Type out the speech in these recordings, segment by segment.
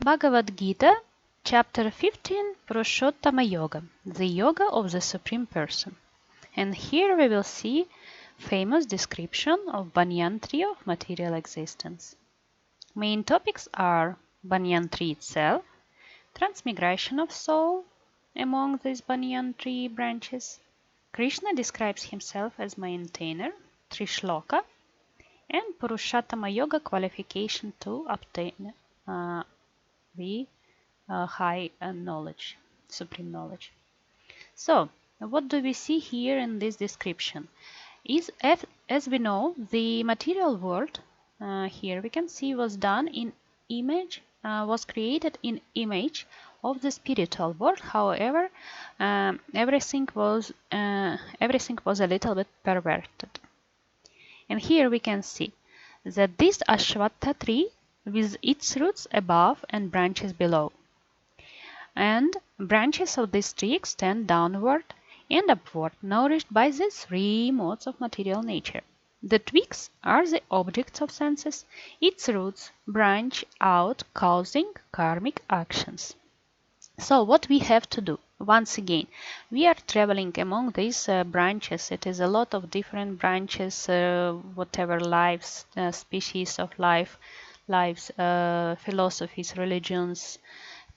Bhagavad Gita, Chapter 15, Purushottama Yoga, the Yoga of the Supreme Person. And here we will see famous description of Banyan tree of material existence. Main topics are Banyan tree itself, transmigration of soul among these Banyan tree branches. Krishna describes himself as maintainer, Trishloka, and Purushottama Yoga qualification to obtain the high knowledge, supreme knowledge. So, what do we see here in this description? As we know, the material world here we can see was done in image, was created in image of the spiritual world. However, everything was a little bit perverted. And here we can see that this Ashwatha tree with its roots above and branches below. And branches of this tree extend downward and upward, nourished by the three modes of material nature. The twigs are the objects of senses, its roots branch out, causing karmic actions. So what we have to do? Once again, we are traveling among these branches. It is a lot of different branches, whatever lives, species of lives, philosophies, religions,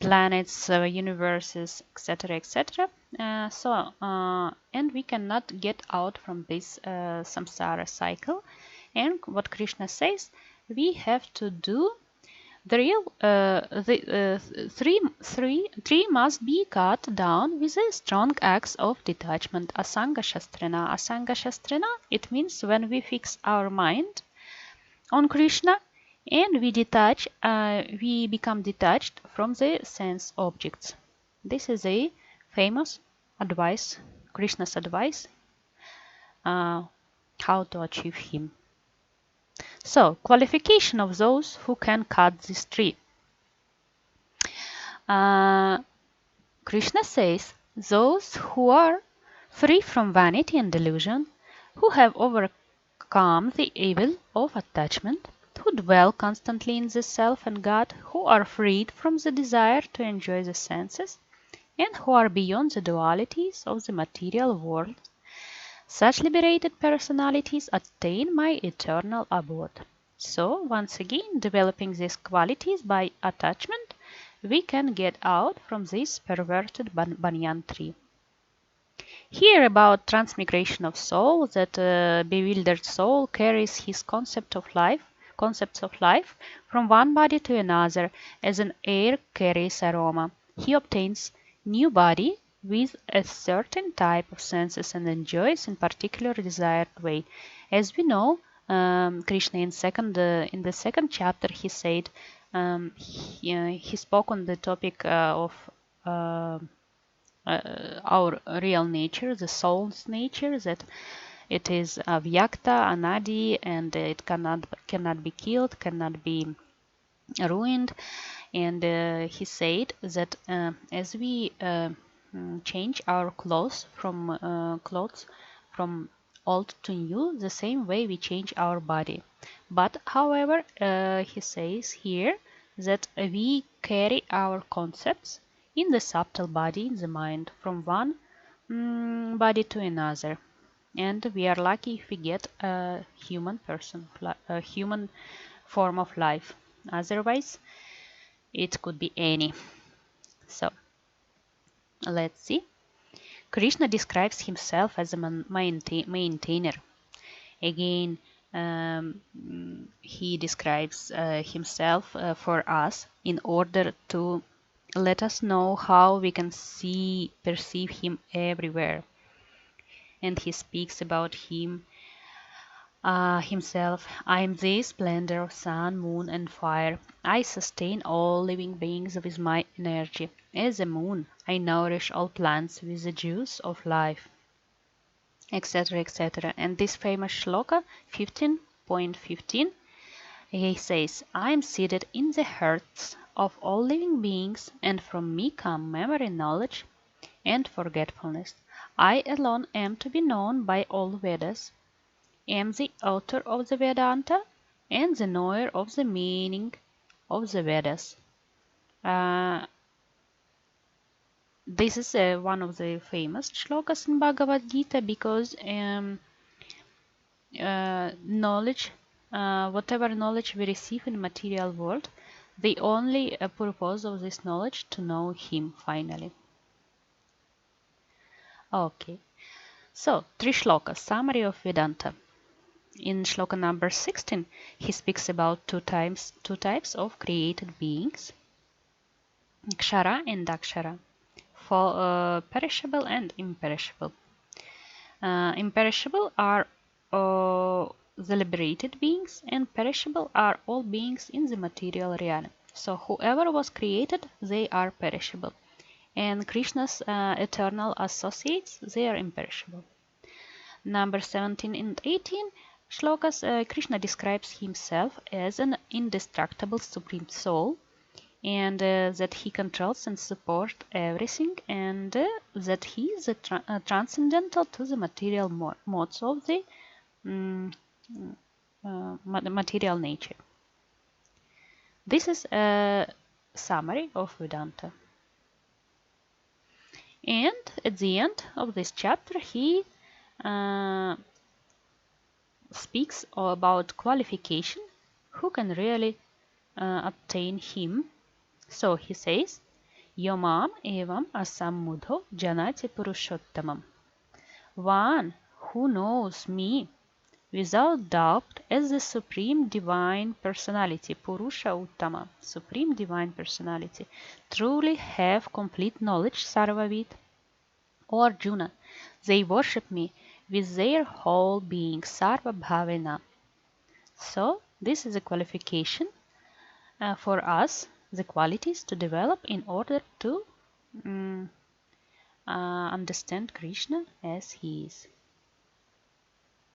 planets, universes, etc., etc. And we cannot get out from this samsara cycle. And what Krishna says, we have to do the tree must be cut down with a strong acts of detachment. Asanga shastrena. Asanga shastrena, it means when we fix our mind on Krishna and we become detached from the sense objects. This is a famous advice, Krishna's advice, how to achieve him. So, qualification of those who can cut this tree. Krishna says, those who are free from vanity and delusion, who have overcome the evil of attachment, who dwell constantly in the self and God, who are freed from the desire to enjoy the senses, and who are beyond the dualities of the material world, such liberated personalities attain my eternal abode. So, once again, developing these qualities by attachment, we can get out from this perverted banyan tree. Here about transmigration of soul, that bewildered soul carries his concepts of life from one body to another, as an air carries aroma. He obtains new body with a certain type of senses and enjoys in particular desired way. As we know, Krishna in the second chapter he said he spoke on the topic of our real nature, the soul's nature, that it is avyakta, anadi, and it cannot be killed, cannot be ruined. And he said that as we change our clothes from old to new, the same way we change our body. But however, he says here that we carry our concepts in the subtle body, in the mind, from one body to another. And we are lucky if we get a human form of life. Otherwise, it could be any. So, let's see. Krishna describes himself as a maintainer. Again, he describes himself for us in order to let us know how we can perceive him everywhere. And he speaks about himself. I am the splendor of sun, moon, and fire. I sustain all living beings with my energy. As a moon, I nourish all plants with the juice of life, etc., etc. And this famous shloka 15.15, he says, I am seated in the hearts of all living beings, and from me come memory, knowledge, and forgetfulness. I alone am to be known by all Vedas, am the author of the Vedanta, and the knower of the meaning of the Vedas. This is one of the famous shlokas in Bhagavad Gita because knowledge, whatever knowledge we receive in material world, the only purpose of this knowledge to know Him finally. Okay, so 3 shlokas, summary of Vedanta. In shloka number 16, he speaks about two types of created beings, Kshara and Dakshara, for perishable and imperishable. Imperishable are the liberated beings, and perishable are all beings in the material realm. So whoever was created, they are perishable. And Krishna's eternal associates, they are imperishable. Number 17 and 18 shlokas, Krishna describes himself as an indestructible supreme soul, and that he controls and supports everything, and that he is transcendental to the material modes of the material nature. This is a summary of Vedanta. And at the end of this chapter, he speaks about qualification, who can really obtain him. So he says, Yomam evam asam mudho janati Purushottamam. One who knows me without doubt as the Supreme Divine Personality, Purushottama, Supreme Divine Personality, truly have complete knowledge, Sarvavid. O Arjuna, they worship me with their whole being, Sarva Bhavena. So this is a qualification for us, the qualities to develop in order to understand Krishna as he is.